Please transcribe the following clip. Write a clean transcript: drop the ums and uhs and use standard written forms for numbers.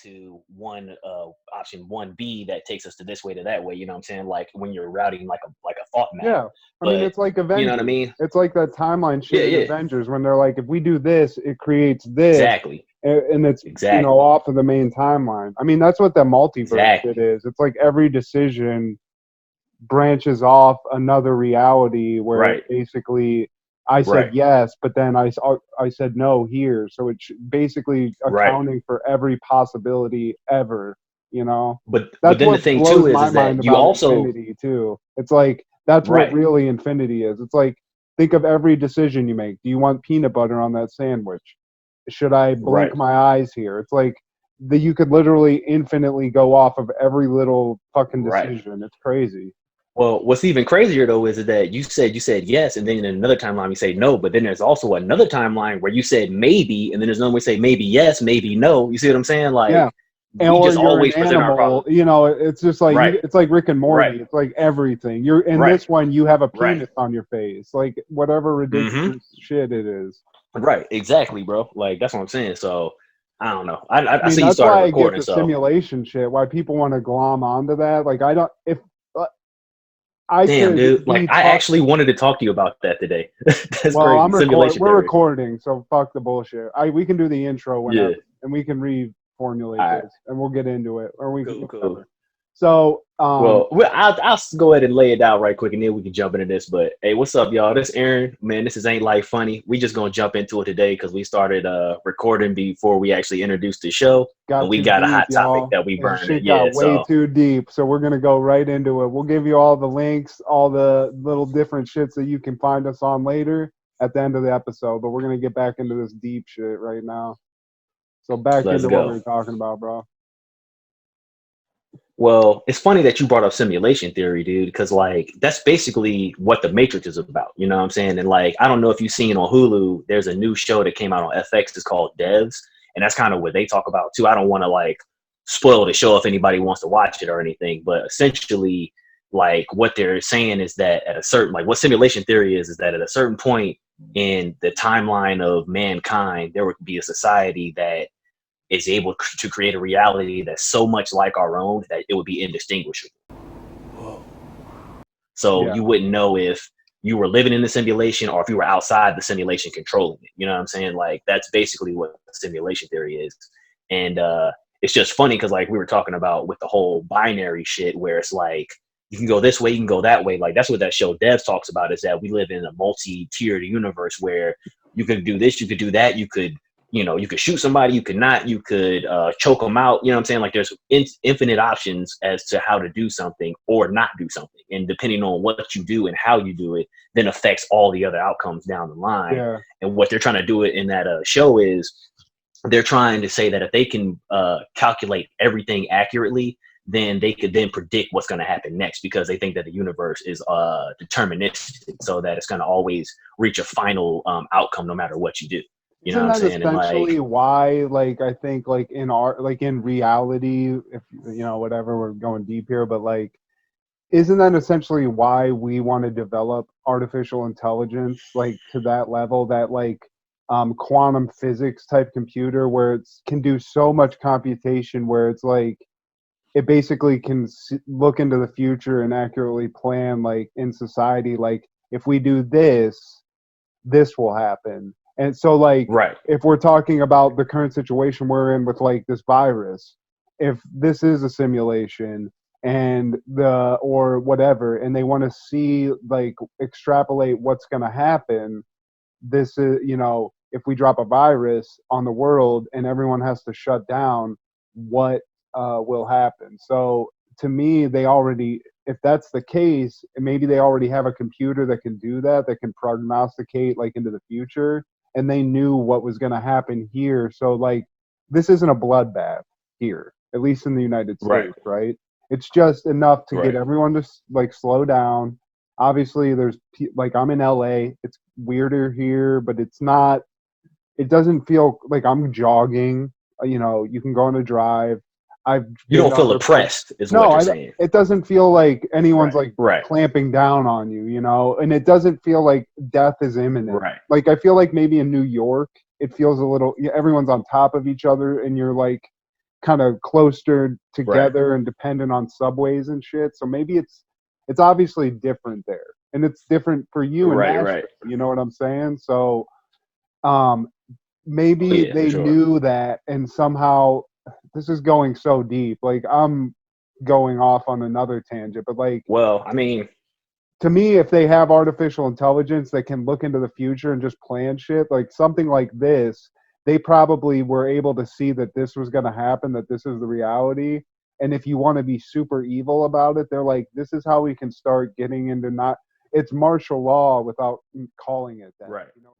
to option 1B that takes us to this way to that way. You know what I'm saying? Like when you're routing like a thought map. Yeah, I mean, it's like Avengers. You know what I mean? It's like that timeline shit in Avengers when they're like, if we do this, it creates this. Exactly. And it's, off of the main timeline. I mean, that's what the multiverse shit is. It's like every decision branches off another reality where basically I said yes, but then I said no here. So it's basically accounting for every possibility ever, you know? But then the thing too is that you also infinity too. It's like that's what really infinity is. It's like, think of every decision you make. Do you want peanut butter on that sandwich? Should I blink my eyes here? It's like you could literally infinitely go off of every little fucking decision. It's crazy. Well, what's even crazier though is that you said yes, and then in another timeline you say no, but then there's also another timeline where you said maybe, and then there's another one we say maybe yes, maybe no. You see what I'm saying? Like, we just always present our problem. You know, it's just like it's like Rick and Morty. It's like everything. You're in this one, you have a penis on your face, like whatever ridiculous shit it is. Right, exactly, bro. Like that's what I'm saying. So I don't know. I mean, see you started recording. That's why I get the simulation shit. Why people want to glom onto that? Like I don't. If damn, dude. Like I actually wanted to talk to you about that today. That's well, crazy. We're recording, so fuck the bullshit. We can do the intro whenever, and we can reformulate this, and we'll get into it, or we can. Cool. So, I'll go ahead and lay it down right quick, and then we can jump into this. But hey, what's up, y'all? This is Aaron. Man, this is Ain't Life Funny. We just gonna jump into it today because we started recording before we actually introduced the show. And we got a hot topic that we burned. Shit got way too deep, so we're gonna go right into it. We'll give you all the links, all the little different shits that you can find us on later at the end of the episode. But we're gonna get back into this deep shit right now. So back into what we were talking about, bro. Well, it's funny that you brought up simulation theory, dude, because like that's basically what the Matrix is about. You know what I'm saying? And like, I don't know if you've seen on Hulu, there's a new show that came out on FX. It's called Devs. And that's kind of what they talk about too. I don't want to like spoil the show if anybody wants to watch it or anything, but essentially like what they're saying is that at a certain, like what simulation theory is that at a certain point in the timeline of mankind, there would be a society that is able to create a reality that's so much like our own that it would be indistinguishable. Whoa. So you wouldn't know if you were living in the simulation or if you were outside the simulation controlling it. You know what I'm saying? Like that's basically what simulation theory is. And it's just funny because like we were talking about with the whole binary shit where it's like you can go this way, you can go that way. Like that's what that show Devs talks about, is that we live in a multi-tiered universe where you could do this, you could do that, you could shoot somebody, you could not, you could choke them out. You know what I'm saying? Like there's infinite options as to how to do something or not do something. And depending on what you do and how you do it, then affects all the other outcomes down the line. Yeah. And what they're trying to do it in that show is they're trying to say that if they can calculate everything accurately, then they could then predict what's going to happen next, because they think that the universe is deterministic, so that it's going to always reach a final outcome no matter what you do. You know what I'm saying? Essentially why, like, I think, like, in reality, if, you know, whatever, we're going deep here, but, like, isn't that essentially why we want to develop artificial intelligence, like, to that level, that, like, quantum physics type computer where it can do so much computation where it's, like, it basically can look into the future and accurately plan, like, in society, like, if we do this, this will happen. And so, like, if we're talking about the current situation we're in with, like, this virus, if this is a simulation and or whatever, and they want to see, like, extrapolate what's going to happen, this is, you know, if we drop a virus on the world and everyone has to shut down, what will happen? So to me, they already, if that's the case, maybe they already have a computer that can do that can prognosticate, like, into the future. And they knew what was going to happen here. So, like, this isn't a bloodbath here, at least in the United States, right? It's just enough to get everyone to, like, slow down. Obviously, there's, like, I'm in LA. It's weirder here, but it's not, it doesn't feel like I'm jogging. You know, you can go on a drive. You don't feel oppressed, is what you're saying. It doesn't feel like anyone's like clamping down on you, you know, and it doesn't feel like death is imminent. Like, I feel like maybe in New York, it feels a little, everyone's on top of each other, and you're like kind of closer Right. together and dependent on subways and shit. So maybe it's obviously different there, and it's different for you in Right. Nashville. Right. You know what I'm saying? So Oh maybe yeah, for they sure. knew that, and somehow this is going so deep. Like I'm going off on another tangent, but like Well, I mean, to me, if they have artificial intelligence that can look into the future and just plan shit, like something like this, they probably were able to see that this was going to happen, that this is the reality. And if you want to be super evil about it, they're like, this is how we can start getting into not, it's martial law without calling it that. right. You know?